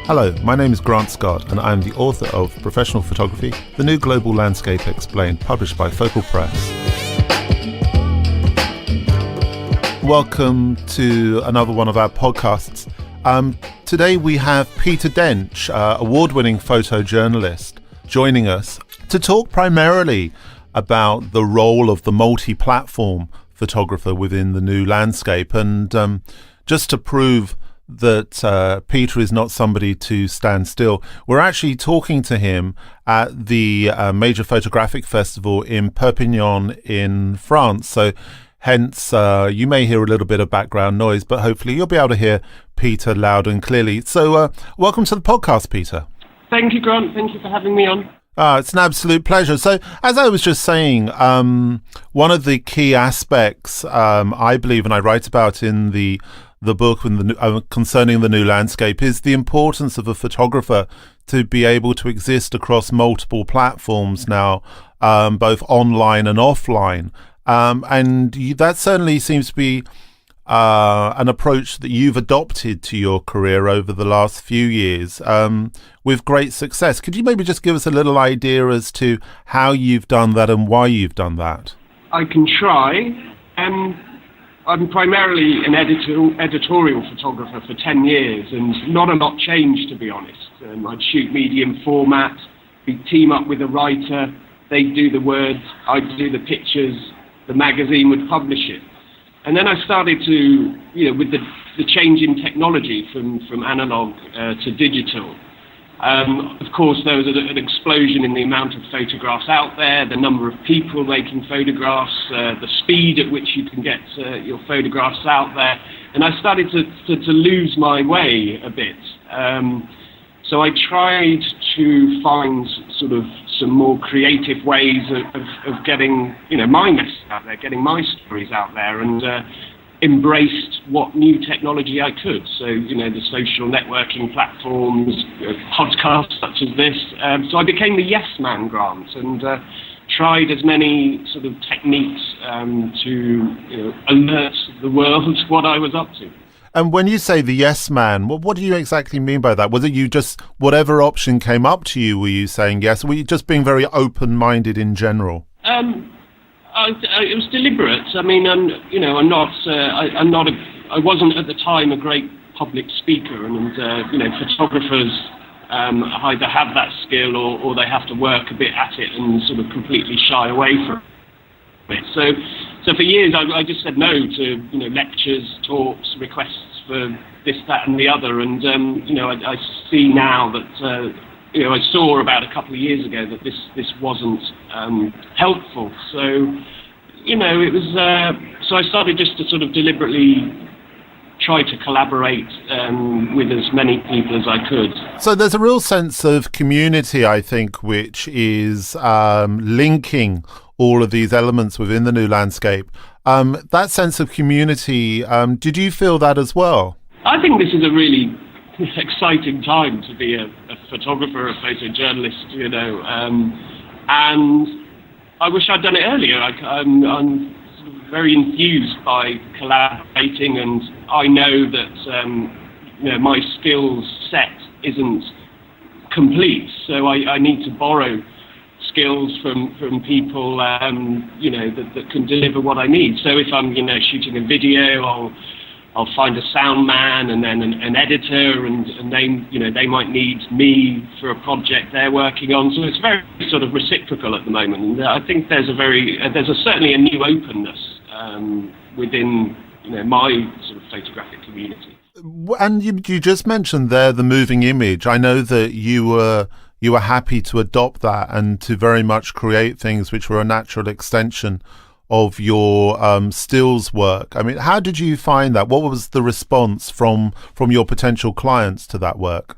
Hello, my name is Grant Scott and I'm the author of Professional Photography, The New Global Landscape Explained, published by Focal Press. Welcome to another one of our podcasts. Today we have Peter Dench, award-winning photojournalist, joining us to talk primarily about the role of the multi-platform photographer within the new landscape, and just to prove that Peter is not somebody to stand still, we're actually talking to him at the major photographic festival in Perpignan in France. So hence, you may hear a little bit of background noise, but hopefully you'll be able to hear Peter loud and clearly. So welcome to the podcast, Peter. Thank you, Grant. Thank you for having me on. It's an absolute pleasure. So, as I was just saying, one of the key aspects, I believe, and I write about in the book concerning the new landscape, is the importance of a photographer to be able to exist across multiple platforms now, both online and offline. And that certainly seems to be an approach that you've adopted to your career over the last few years with great success. Could you maybe just give us a little idea as to how you've done that and why you've done that? I can try. I'm primarily an editorial photographer for 10 years, and not a lot changed, to be honest. I'd shoot medium format, we'd team up with a writer, they'd do the words, I'd do the pictures, the magazine would publish it. And then I started to, with the change in technology from analog to digital, of course there was an explosion in the amount of photographs out there, the number of people making photographs, the speed at which you can get your photographs out there, and I started to lose my way a bit. So I tried to find sort of some more creative ways of getting, my message out there, getting my stories out there, and embraced what new technology I could. So, the social networking platforms, podcasts such as this. So I became the yes man, Grant, and tried as many sort of techniques to alert the world what I was up to. And when you say the yes man, what do you exactly mean by that? Was it you just, whatever option came up to you, were you saying yes? Were you just being very open-minded in general? It was deliberate. I mean, I wasn't at the time a great public speaker, and photographers either have that skill or they have to work a bit at it and sort of completely shy away from it. So for years I just said no to lectures, talks, requests for this, that, and the other, and I see now that I saw about a couple of years ago that this wasn't helpful. So it was so I started just to sort of deliberately try to collaborate with as many people as I could. So there's a real sense of community, I think, which is linking all of these elements within the new landscape. That sense of community, did you feel that as well? I think this is a really exciting time to be a photographer, a photojournalist, and I wish I'd done it earlier. I'm very enthused by collaborating, and I know that my skills set isn't complete, so I need to borrow skills from people that can deliver what I need. So if I'm shooting a video, I'll find a sound man and then an editor, and they might need me for a project they're working on. So it's very sort of reciprocal at the moment, and I think there's certainly a new openness within my sort of photographic community. And you just mentioned there the moving image. I know that you were happy to adopt that and to very much create things which were a natural extension of your stills work. I mean, how did you find that? What was the response from your potential clients to that work?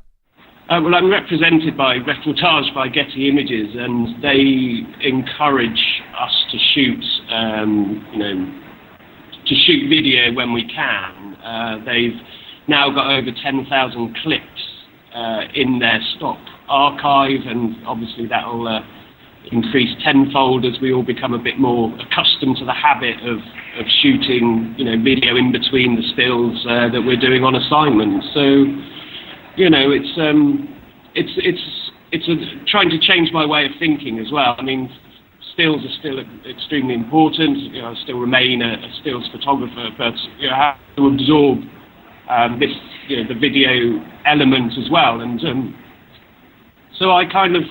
Well, I'm represented by Reportage by Getty Images, and they encourage us to shoot, video when we can. They've now got over 10,000 clips in their stock archive, and obviously that will increase tenfold as we all become a bit more accustomed to the habit of shooting, video in between the stills that we're doing on assignment. So it's trying to change my way of thinking as well. I mean, stills are still extremely important. I still remain a stills photographer, but I have to absorb this, the video element as well. And so I kind of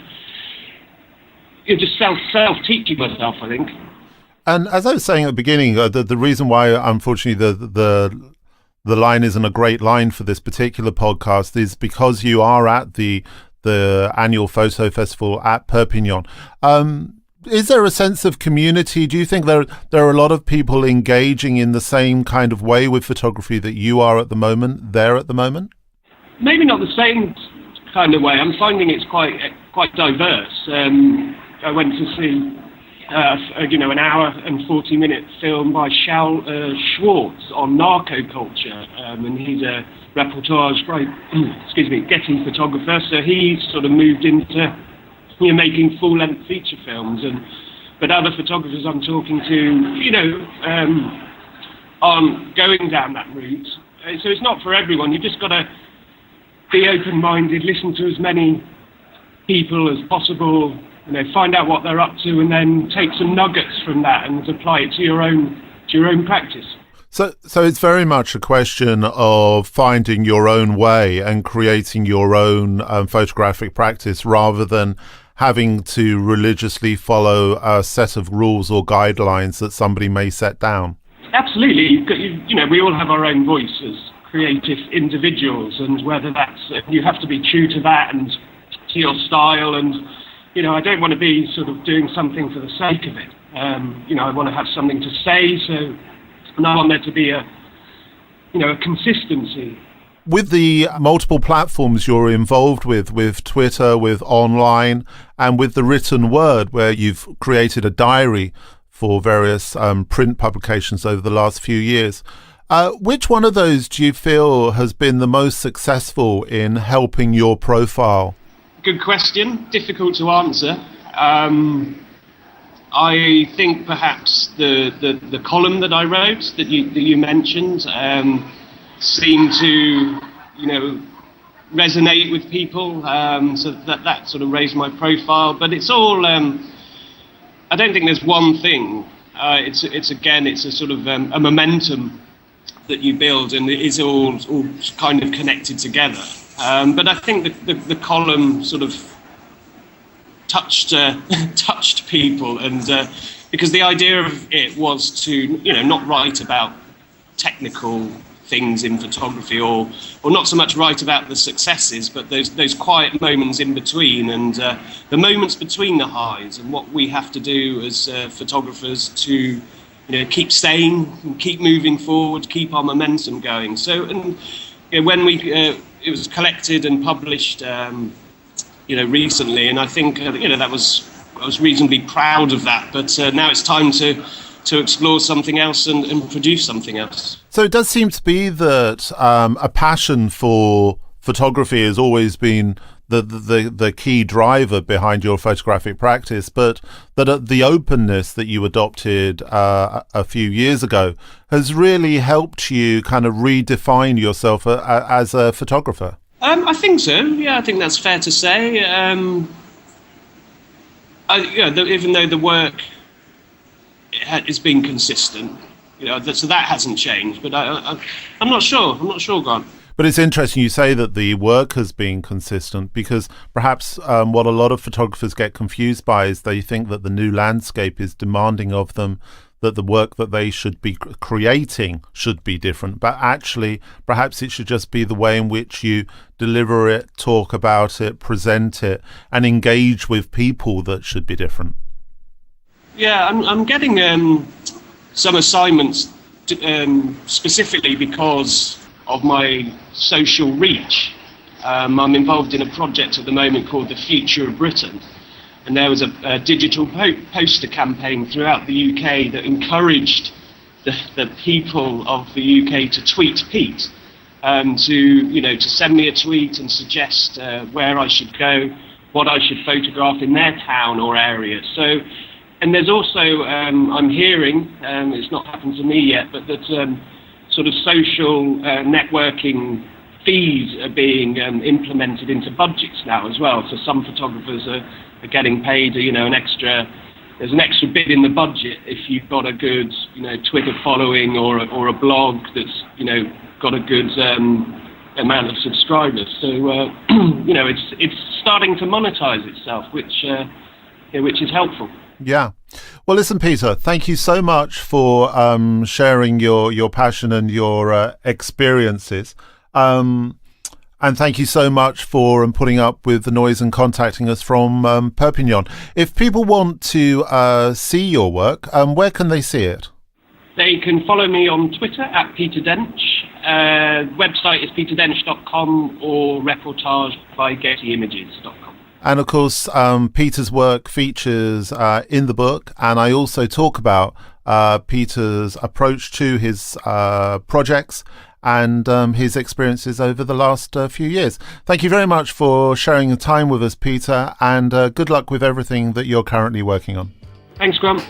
just self-teaching myself, I think. And as I was saying at the beginning, the reason why, unfortunately, the line isn't a great line for this particular podcast is because you are at the annual photo festival at Perpignan. Is there a sense of community? Do you think there are a lot of people engaging in the same kind of way with photography that you are at the moment? Maybe not the same kind of way. I'm finding it's quite diverse. I went to see an hour and 40-minute film by Shal Schwartz on narco culture, and he's a reportage by Getty photographer. So he's sort of moved into making full-length feature films, but other photographers I'm talking to, aren't going down that route. So it's not for everyone. You've just got to be open-minded, listen to as many people as possible, find out what they're up to, and then take some nuggets from that and apply it to your own practice. So it's very much a question of finding your own way and creating your own photographic practice, rather than having to religiously follow a set of rules or guidelines that somebody may set down. Absolutely. We all have our own voice as creative individuals, and whether that's, you have to be true to that and to your style, and I don't want to be sort of doing something for the sake of it. I want to have something to say, so I want there to be a consistency. With the multiple platforms you're involved with Twitter, with online, and with the written word, where you've created a diary for various print publications over the last few years, which one of those do you feel has been the most successful in helping your profile? Good question. Difficult to answer. I think perhaps the column that I wrote that you mentioned seemed to resonate with people, so that sort of raised my profile. But it's all I don't think there's one thing. It's a sort of a momentum that you build, and it is all kind of connected together. But I think the column sort of touched people, and because the idea of it was to not write about technical things in photography, or not so much write about the successes, but those quiet moments in between, and the moments between the highs, and what we have to do as photographers to keep staying and keep moving forward, keep our momentum going. So, and when it was collected and published recently, and I think I was reasonably proud of that, but now it's time to explore something else and produce something else. So it does seem to be that a passion for photography has always been the key driver behind your photographic practice, but that the openness that you adopted a few years ago has really helped you kind of redefine yourself as a photographer. I think so. Yeah, I think that's fair to say. Even though the work has been consistent, so that hasn't changed. But I'm not sure. Grant. But it's interesting you say that the work has been consistent, because perhaps what a lot of photographers get confused by is they think that the new landscape is demanding of them that the work that they should be creating should be different. But actually, perhaps it should just be the way in which you deliver it, talk about it, present it, and engage with people that should be different. Yeah, I'm getting some assignments specifically because of my social reach. I'm involved in a project at the moment called The Future of Britain, and there was a digital poster campaign throughout the UK that encouraged the people of the UK to tweet Pete, to send me a tweet and suggest where I should go, what I should photograph in their town or area. So, and there's also, I'm hearing, it's not happened to me yet, but that sort of social networking fees are being implemented into budgets now as well. So some photographers are getting paid, there's an extra bit in the budget if you've got a good, Twitter following or a blog that's, got a good amount of subscribers. So, it's starting to monetize itself, which is helpful. Yeah. Well, listen, Peter, thank you so much for sharing your passion and your experiences. And thank you so much for putting up with the noise and contacting us from Perpignan. If people want to see your work, where can they see it? They can follow me on Twitter at Peter Dench. Website is peterdench.com or reportagebygettyimages.com. And of course, Peter's work features in the book, and I also talk about Peter's approach to his projects and his experiences over the last few years. Thank you very much for sharing the time with us, Peter, and good luck with everything that you're currently working on. Thanks, Grant.